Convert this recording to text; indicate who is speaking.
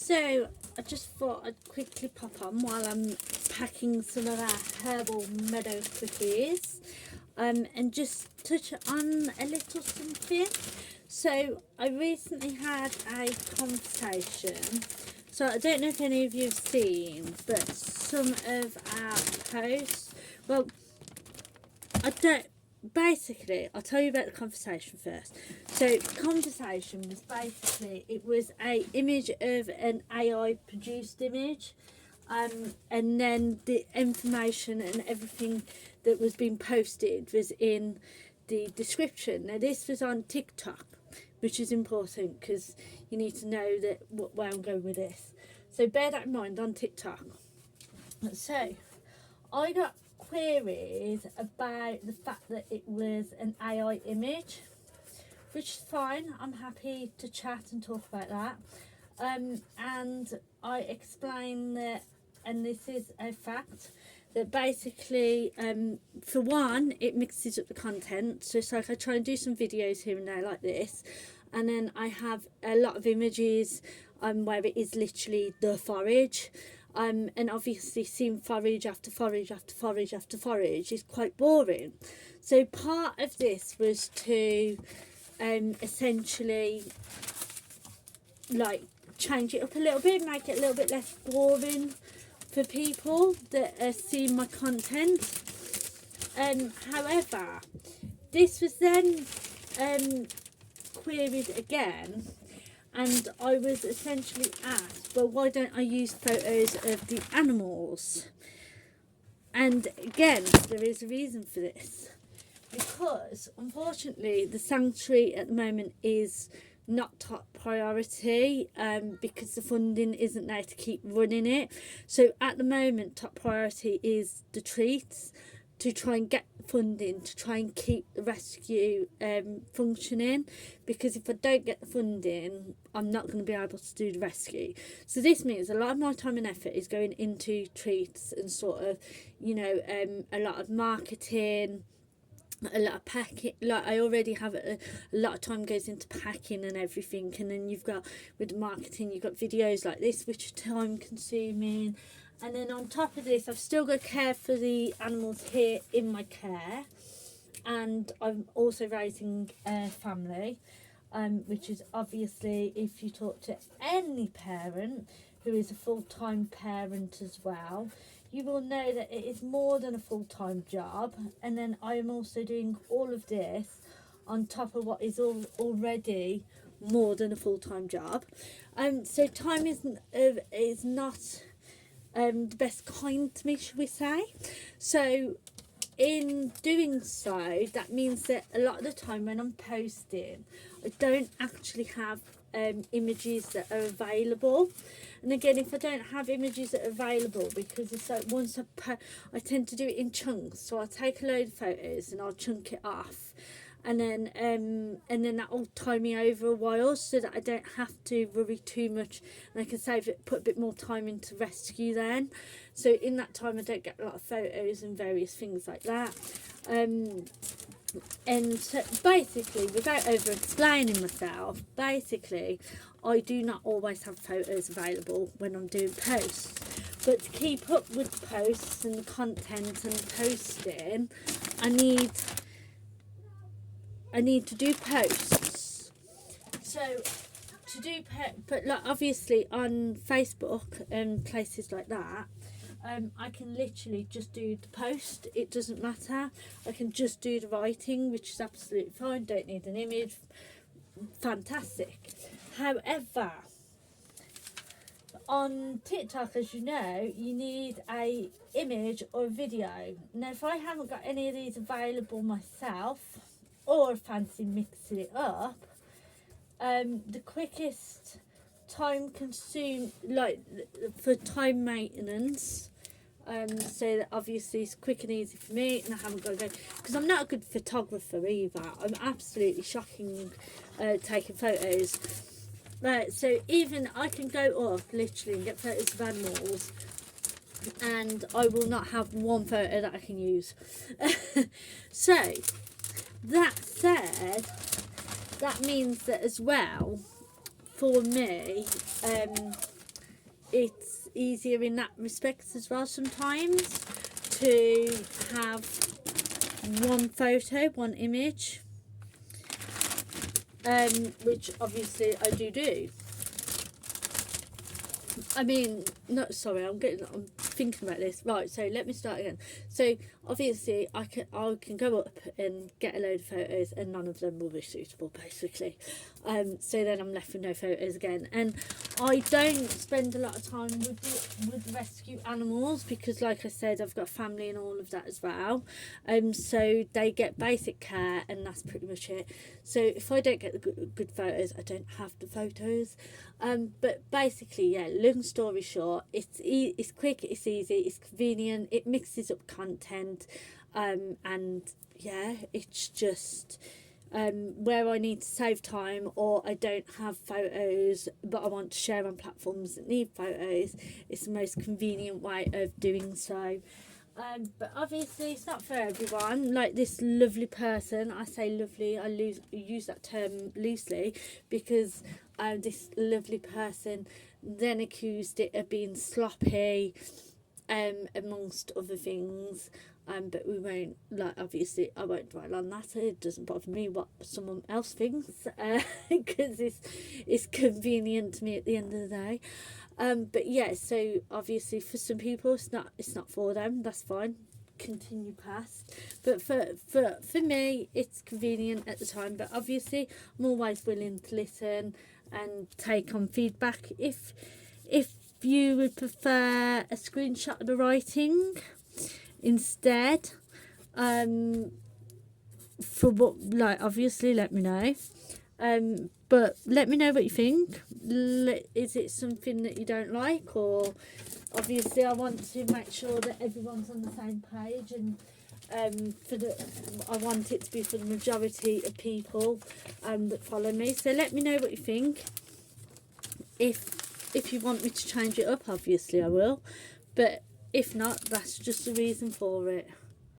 Speaker 1: So I just thought I'd quickly pop on while I'm packing some of our herbal meadow cookies, and just touch on a little something. So I recently had a conversation. So I don't know if any of you have seen, but some of our posts, well, I don't, basically, I'll tell you about the conversation first. So the conversation was basically, it was a image of an AI produced image, and then the information and everything that was being posted was in the description. Now this was on TikTok, which is important because you need to know that where I'm going with this. So bear that in mind on TikTok. So I got queries about the fact that it was an AI image, which is fine. I'm happy to chat and talk about that. And I explained that, and this is a fact, that basically, for one, it mixes up the content. So it's like I try and do some videos here and there like this, and then I have a lot of images where it is literally the forage. And obviously seeing forage after forage after forage after forage is quite boring. So part of this was to essentially like change it up a little bit, make it a little bit less boring for people that are seeing my content. However, this was then queried again, and I was essentially asked, well, why don't I use photos of the animals? And again, there is a reason for this, because unfortunately the sanctuary at the moment is not top priority, because the funding isn't there to keep running it. So at the moment, top priority is the treats, to try and get funding to try and keep the rescue functioning, because if I don't get the funding, I'm not going to be able to do the rescue. So this means a lot of my time and effort is going into treats and sort of, you know, a lot of marketing, a lot of packing. Like I already have a lot of time goes into packing and everything, and then you've got, with the marketing, you've got videos like this which are time consuming, and then on top of this I've still got to care for the animals here in my care, and I'm also raising a family, which is obviously, if you talk to any parent who is a full-time parent as well, you will know that it is more than a full-time job. And then I am also doing all of this on top of what is already more than a full-time job. So time is not the best kind to me, should we say. So in doing so, that means that a lot of the time when I'm posting, I don't actually have images that are available. And again, if I don't have images that are available, because it's like once I tend to do it in chunks, so I'll take a load of photos and I'll chunk it off, and then that will tie me over a while, so that I don't have to worry too much, and I can save it, put a bit more time into rescue then. So in that time I don't get a lot of photos and various things like that. And so basically, without over explaining myself, basically I do not always have photos available when I'm doing posts, but to keep up with the posts and the content and posting, I need to do posts. So to do but like obviously on Facebook and places like that, I can literally just do the post. It doesn't matter. I can just do the writing, which is absolutely fine. Don't need an image. Fantastic. However, on TikTok, as you know, you need a image or a video. Now, if I haven't got any of these available myself, or fancy mixing it up, the quickest time consumed, like for time maintenance, so that obviously it's quick and easy for me, and I haven't got to go, because I'm not a good photographer either. I'm absolutely shocking taking photos. Right, so even I can go off literally and get photos of animals, and I will not have one photo that I can use. So that said, that means that as well, for me, it's easier in that respect as well sometimes to have one photo, one image, which obviously I do. I mean, no, sorry, I'm thinking about this. Right, so let me start again. So obviously I can go up and get a load of photos and none of them will be suitable basically. So then I'm left with no photos again. And I don't spend a lot of time with rescue animals because, like I said, I've got a family and all of that as well. So they get basic care and that's pretty much it. So if I don't get the good photos, I don't have the photos. But basically, yeah, long story short, it's quick, it's easy, it's convenient, it mixes up content, and yeah, it's just where I need to save time or I don't have photos but I want to share on platforms that need photos, it's the most convenient way of doing so. But obviously it's not for everyone. Like this lovely person, I say lovely, I use that term loosely because this lovely person then accused it of being sloppy, amongst other things. But we won't, like, obviously I won't dwell on that. It doesn't bother me what someone else thinks because it's convenient to me at the end of the day. But yeah, so obviously for some people it's not for them, that's fine, continue past. But for me it's convenient at the time, but obviously I'm always willing to listen and take on feedback. If you would prefer a screenshot of the writing instead, for what, like, obviously let me know. But let me know what you think. Is it something that you don't like, or obviously I want to make sure that everyone's on the same page, and I want it to be for the majority of people that follow me. So let me know what you think. If you want me to change it up, obviously I will, but if not, that's just the reason for it.